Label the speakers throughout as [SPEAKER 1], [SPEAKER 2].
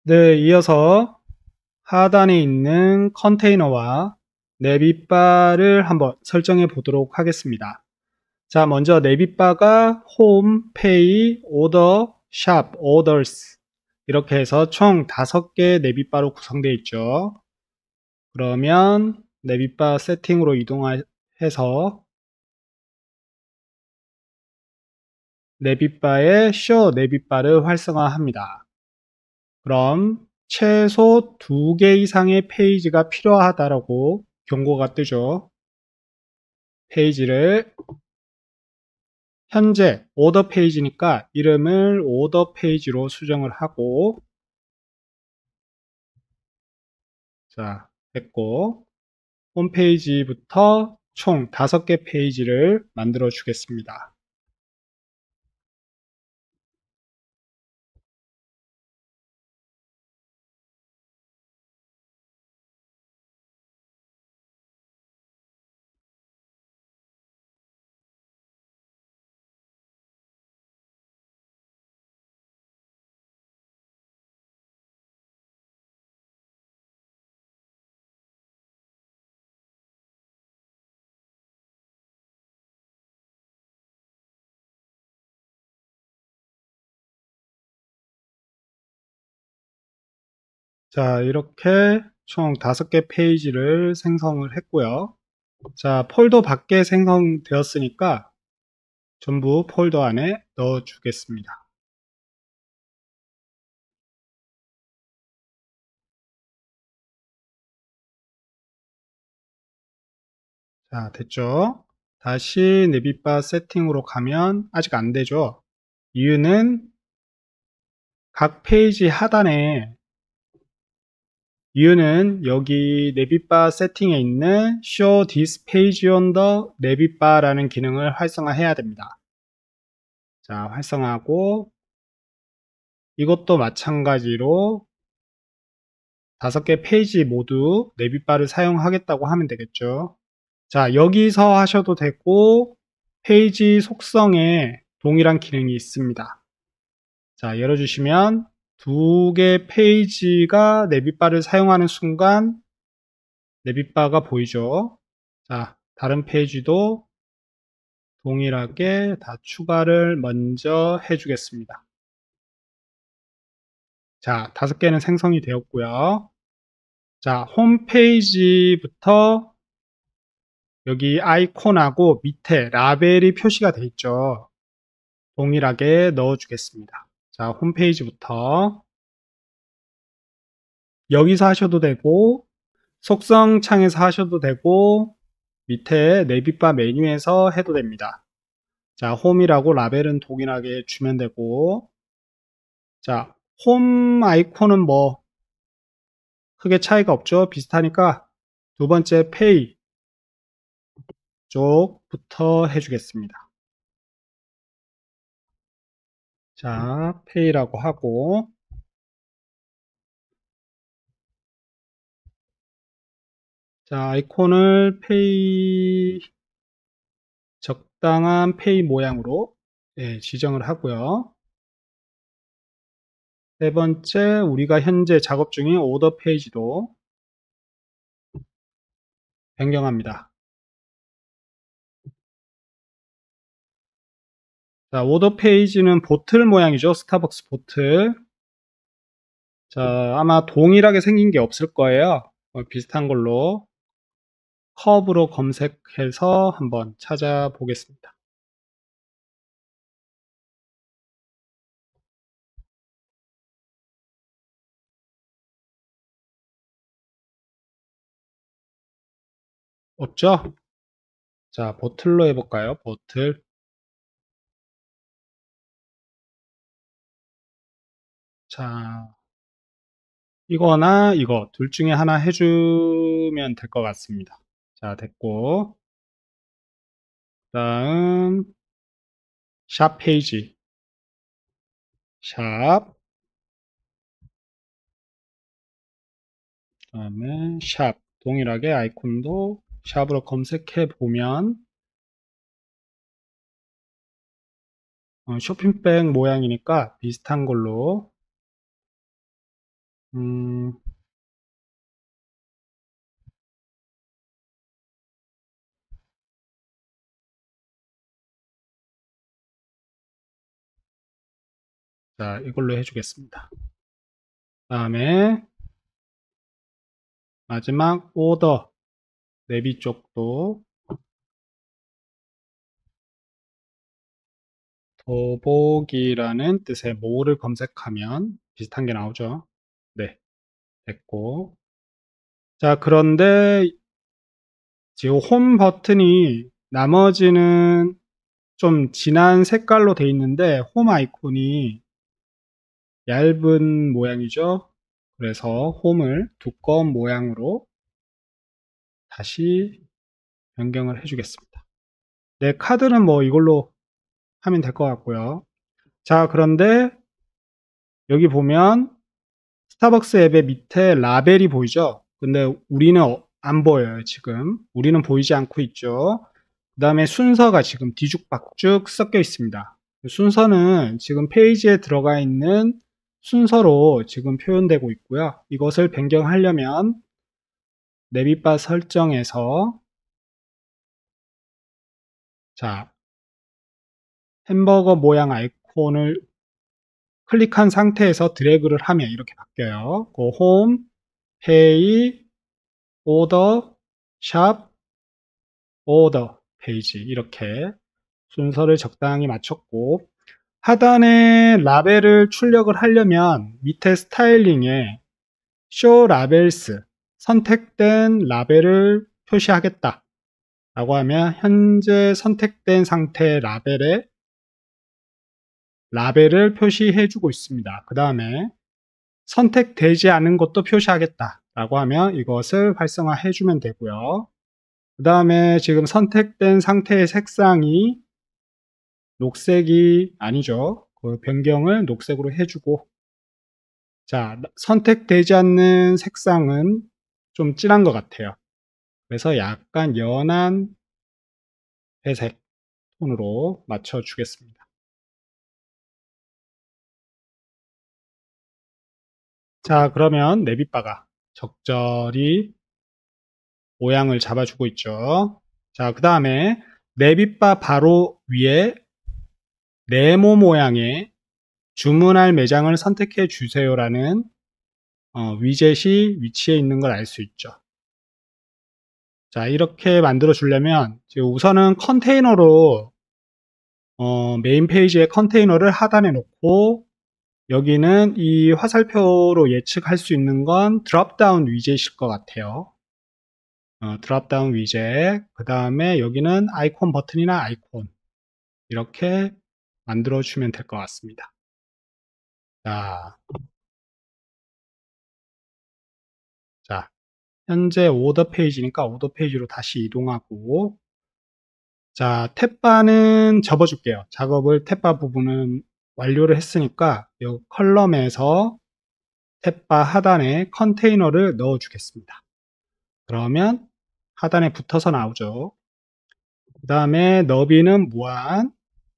[SPEAKER 1] 네, 이어서 하단에 있는 컨테이너와 내빗바를 한번 설정해 보도록 하겠습니다. 자, 먼저 내빗바가 홈, 페이, 오더, 샵, 오더스 이렇게 해서 총 5개 내빗바로 구성되어 있죠. 그러면 내빗바 세팅으로 이동해서 내빗바의 쇼 내빗바를 활성화합니다. 그럼 최소 2개 이상의 페이지가 필요하다라고 경고가 뜨죠. 페이지를 현재 오더 페이지니까 이름을 오더 페이지로 수정을 하고, 자, 됐고, 홈페이지부터 총 5개 페이지를 만들어 주겠습니다. 자, 이렇게 총 5개 페이지를 생성을 했고요. 자, 폴더 밖에 생성되었으니까 전부 폴더 안에 넣어 주겠습니다. 자, 됐죠? 다시 내빗바 세팅으로 가면 아직 안 되죠? 이유는 각 페이지 하단에 여기 내빗바 세팅에 있는 Show this page on the 내빗바라는 기능을 활성화해야 됩니다. 자, 활성화하고 이것도 마찬가지로 5개 페이지 모두 내빗바를 사용하겠다고 하면 되겠죠. 자, 여기서 하셔도 되고 페이지 속성에 동일한 기능이 있습니다. 자, 열어주시면 2개 페이지가 내빗바를 사용하는 순간 내빗바가 보이죠. 자, 다른 페이지도 동일하게 다 추가를 먼저 해주겠습니다. 자, 5개는 생성이 되었고요. 자, 홈페이지부터 여기 아이콘하고 밑에 라벨이 표시가 되어 있죠. 동일하게 넣어주겠습니다. 자, 홈페이지부터 여기서 하셔도 되고 속성 창에서 하셔도 되고 밑에 내빗바 메뉴에서 해도 됩니다. 자, 홈이라고 라벨은 동일하게 주면 되고, 자, 홈 아이콘은 뭐 크게 차이가 없죠. 비슷하니까 두 번째 페이 쪽부터 해주겠습니다. 자, 페이라고 하고, 자, 아이콘을 페이, 적당한 페이 모양으로 지정을 하고요. 세 번째, 우리가 현재 작업 중인 오더 페이지도 변경합니다. 자, 오더 페이지는 보틀 모양이죠. 스타벅스 보틀. 자, 아마 동일하게 생긴 게 없을 거예요. 비슷한 걸로 커브로 검색해서 한번 찾아보겠습니다. 없죠? 자, 보틀로 해볼까요? 보틀. 자, 이거나 이거 둘 중에 하나 해주면 될 것 같습니다. 자, 됐고. 다음 샵 페이지. 샵. 다음에 샵. 동일하게 아이콘도 샵으로 검색해 보면 쇼핑백 모양이니까 비슷한 걸로 음, 자, 이걸로 해주겠습니다. 다음에 마지막 오더 내비 쪽도 더보기라는 뜻의 more를 검색하면 비슷한 게 나오죠. 네, 됐고. 자, 그런데 지금 홈 버튼이 나머지는 좀 진한 색깔로 돼 있는데 홈 아이콘이 얇은 모양이죠. 그래서 홈을 두꺼운 모양으로 다시 변경을 해주겠습니다. 네, 카드는 뭐 이걸로 하면 될 것 같고요. 자, 그런데 여기 보면 스타벅스 앱의 밑에 라벨이 보이죠? 근데 우리는 안 보여요, 지금. 우리는 보이지 않고 있죠. 그 다음에 순서가 지금 뒤죽박죽 섞여 있습니다. 순서는 지금 페이지에 들어가 있는 순서로 지금 표현되고 있고요. 이것을 변경하려면 내비바 설정에서 자, 햄버거 모양 아이콘을 클릭한 상태에서 드래그를 하면 이렇게 바뀌어요. 그 홈, 페이, 오더, 샵, 오더 페이지 이렇게 순서를 적당히 맞췄고 하단에 라벨을 출력을 하려면 밑에 스타일링에 Show Labels 선택된 라벨을 표시하겠다 라고 하면 현재 선택된 상태의 라벨을 표시해 주고 있습니다. 그 다음에 선택되지 않은 것도 표시하겠다 라고 하면 이것을 활성화해 주면 되고요. 그 다음에 지금 선택된 상태의 색상이 녹색이 아니죠. 그 변경을 녹색으로 해주고 자, 선택되지 않는 색상은 좀 진한 것 같아요. 그래서 약간 연한 회색 톤으로 맞춰주겠습니다. 자, 그러면 내빗바가 적절히 모양을 잡아주고 있죠. 자, 그 다음에 내빗바 바로 위에 네모 모양의 주문할 매장을 선택해 주세요라는 위젯이 위치해 있는 걸 알 수 있죠. 자, 이렇게 만들어 주려면 우선은 컨테이너로 메인 페이지에 컨테이너를 하단에 놓고 여기는 이 화살표로 예측할 수 있는 건 드롭다운 위젯일 것 같아요. 드롭다운 위젯, 그 다음에 여기는 아이콘 버튼이나 아이콘 이렇게 만들어 주면 될 것 같습니다. 자, 자, 현재 오더 페이지니까 오더 페이지로 다시 이동하고 자, 탭바는 접어줄게요. 작업을 탭바 부분은 완료를 했으니까 이 컬럼에서 탭바 하단에 컨테이너를 넣어 주겠습니다. 그러면 하단에 붙어서 나오죠. 그 다음에 너비는 무한,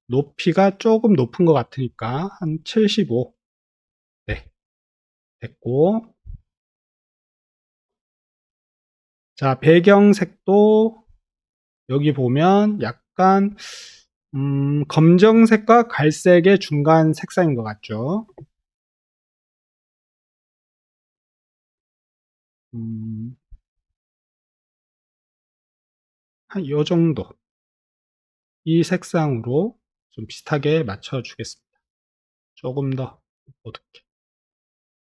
[SPEAKER 1] 높이가 조금 높은 것 같으니까 한 75. 네, 됐고. 자, 배경색도 여기 보면 약간 검정색과 갈색의 중간 색상인 것 같죠. 음, 한 요 정도 이 색상으로 좀 비슷하게 맞춰 주겠습니다. 조금 더 어둡게.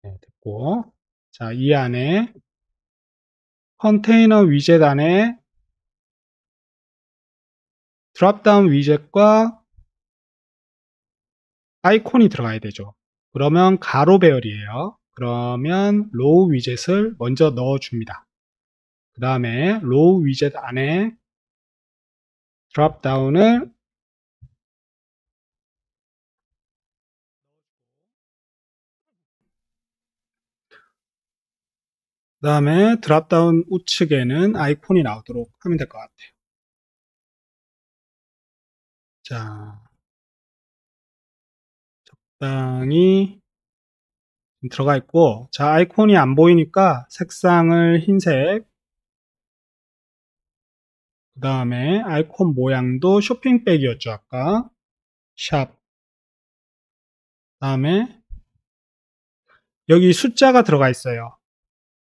[SPEAKER 1] 네, 됐고. 자, 이 안에 컨테이너 위젯 안에 드롭다운 위젯과 아이콘이 들어가야 되죠. 그러면 가로 배열이에요. 그러면 로우 위젯을 먼저 넣어 줍니다. 그 다음에 로우 위젯 안에 드롭다운을 그 다음에 드롭다운 우측에는 아이콘이 나오도록 하면 될 것 같아요. 자, 적당히 들어가 있고, 자, 아이콘이 안 보이니까 색상을 흰색, 그 다음에 아이콘 모양도 쇼핑백이었죠, 아까. 샵. 그 다음에 여기 숫자가 들어가 있어요.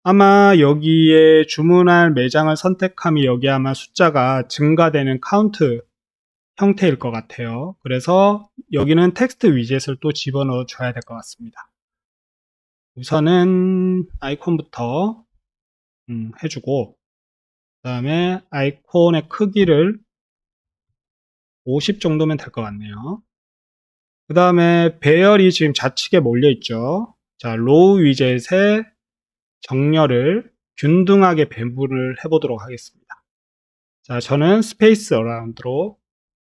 [SPEAKER 1] 아마 여기에 주문할 매장을 선택하면 여기 아마 숫자가 증가되는 카운트 형태일 것 같아요. 그래서 여기는 텍스트 위젯을 또 집어넣어 줘야 될 것 같습니다. 우선은 아이콘부터 해주고, 그 다음에 아이콘의 크기를 50 정도면 될 것 같네요. 그 다음에 배열이 지금 좌측에 몰려 있죠. 자, 로우 위젯의 정렬을 균등하게 배분을 해보도록 하겠습니다. 자, 저는 스페이스 어라운드로,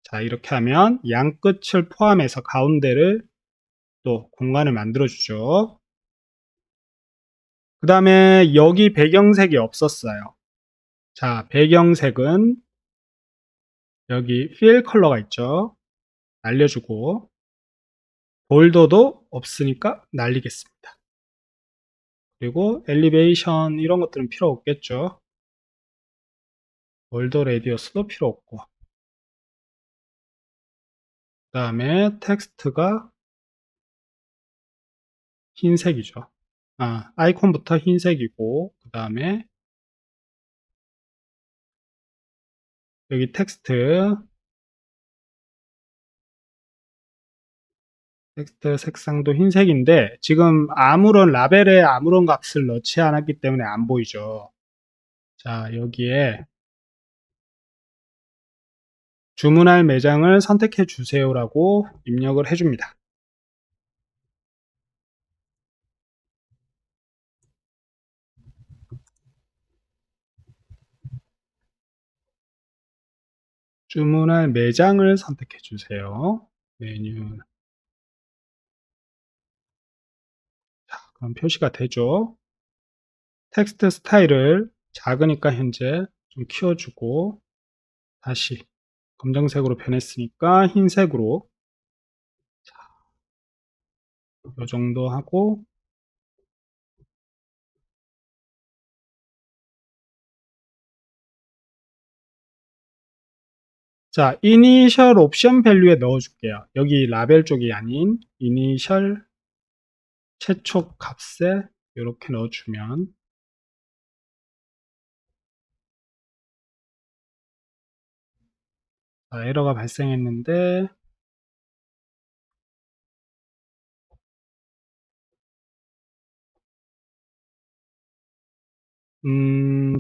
[SPEAKER 1] 자, 이렇게 하면 양끝을 포함해서 가운데를 또 공간을 만들어 주죠. 그 다음에 여기 배경색이 없었어요. 자, 배경색은 여기 필 컬러가 있죠. 날려주고, 볼더도 없으니까 날리겠습니다. 그리고 엘리베이션 이런 것들은 필요 없겠죠. 볼더 레디어스도 필요 없고, 그 다음에 텍스트가 흰색이죠. 아이콘부터 흰색이고, 그 다음에 여기 텍스트 색상도 흰색인데 지금 아무런 라벨에 아무런 값을 넣지 않았기 때문에 안 보이죠. 자, 여기에 주문할 매장을 선택해 주세요라고 입력을 해줍니다. 주문할 매장을 선택해 주세요. 메뉴. 자, 그럼 표시가 되죠. 텍스트 스타일을 작으니까 현재 좀 키워주고, 다시 검정색으로 변했으니까 흰색으로 이 정도 하고, 자, 이니셜 옵션 밸류에 넣어줄게요. 여기 라벨 쪽이 아닌 이니셜 최초 값에 이렇게 넣어주면, 에러가 발생했는데,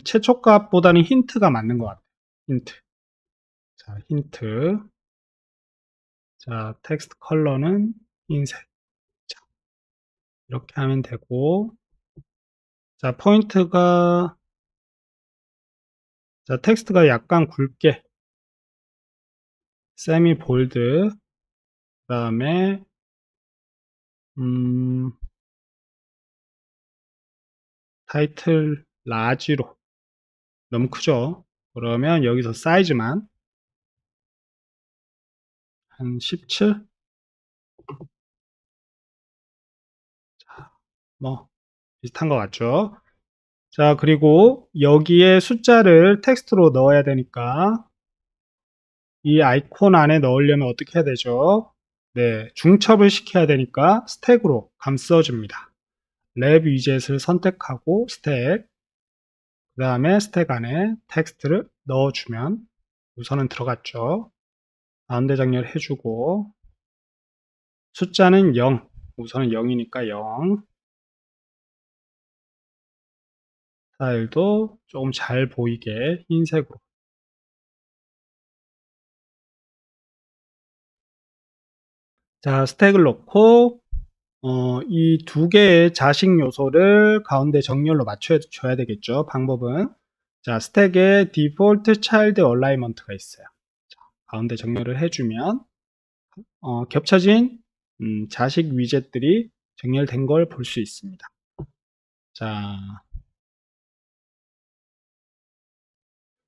[SPEAKER 1] 최초 값보다는 힌트가 맞는 것 같아요. 힌트. 자, 힌트. 자, 텍스트 컬러는 흰색. 자, 이렇게 하면 되고, 자, 포인트가, 자, 텍스트가 약간 굵게, 세미 볼드, 그 다음에, 타이틀 라지로. 너무 크죠? 그러면 여기서 사이즈만 한 17? 뭐, 비슷한 것 같죠? 자, 그리고 여기에 숫자를 텍스트로 넣어야 되니까 이 아이콘 안에 넣으려면 어떻게 해야 되죠? 네, 중첩을 시켜야 되니까 스택으로 감싸줍니다. 랩 위젯을 선택하고 스택, 그 다음에 스택 안에 텍스트를 넣어주면 우선은 들어갔죠. 가운데 정렬 해주고 숫자는 0, 우선은 0이니까 0, 스타일도 조금 잘 보이게 흰색으로. 자, 스택을 넣고 이 두 개의 자식 요소를 가운데 정렬로 맞춰줘야 되겠죠. 방법은 자, 스택에 디폴트 차일드 얼라이먼트가 있어요. 자, 가운데 정렬을 해주면 겹쳐진 자식 위젯들이 정렬된 걸 볼 수 있습니다. 자,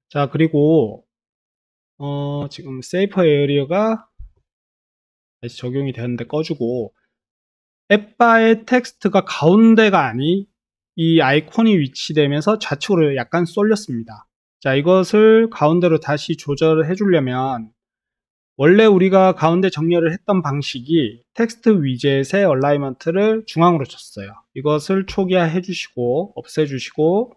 [SPEAKER 1] 자 그리고 지금 세이프 에어리어가 다시 적용이 되었는데 꺼주고 앱바의 텍스트가 가운데가 아닌 이 아이콘이 위치되면서 좌측으로 약간 쏠렸습니다. 자, 이것을 가운데로 다시 조절을 해주려면 원래 우리가 가운데 정렬을 했던 방식이 텍스트 위젯의 얼라이먼트를 중앙으로 줬어요. 이것을 초기화 해주시고 없애주시고,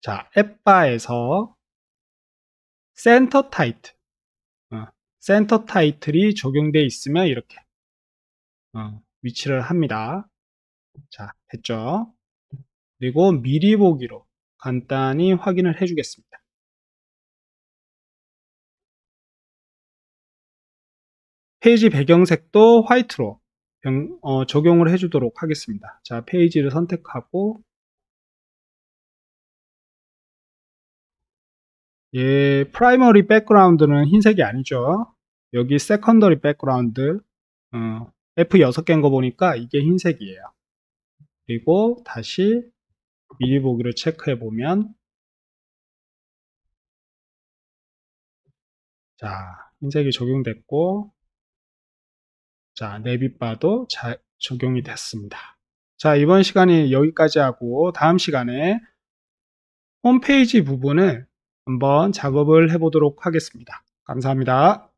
[SPEAKER 1] 자, 앱바에서 센터 타이틀, 센터 타이틀이 적용되어 있으면 이렇게 위치를 합니다. 자, 됐죠? 그리고 미리 보기로 간단히 확인을 해주겠습니다. 페이지 배경색도 화이트로 적용을 해주도록 하겠습니다. 자, 페이지를 선택하고, 예, 프라이머리 백그라운드는 흰색이 아니죠. 여기 세컨더리 백그라운드, F 6개인 거 보니까 이게 흰색이에요. 그리고 다시 미리 보기로 체크해 보면, 자, 흰색이 적용됐고, 자, 네빗바도 적용이 됐습니다. 자, 이번 시간에 여기까지 하고 다음 시간에 홈페이지 부분을 한번 작업을 해보도록 하겠습니다. 감사합니다.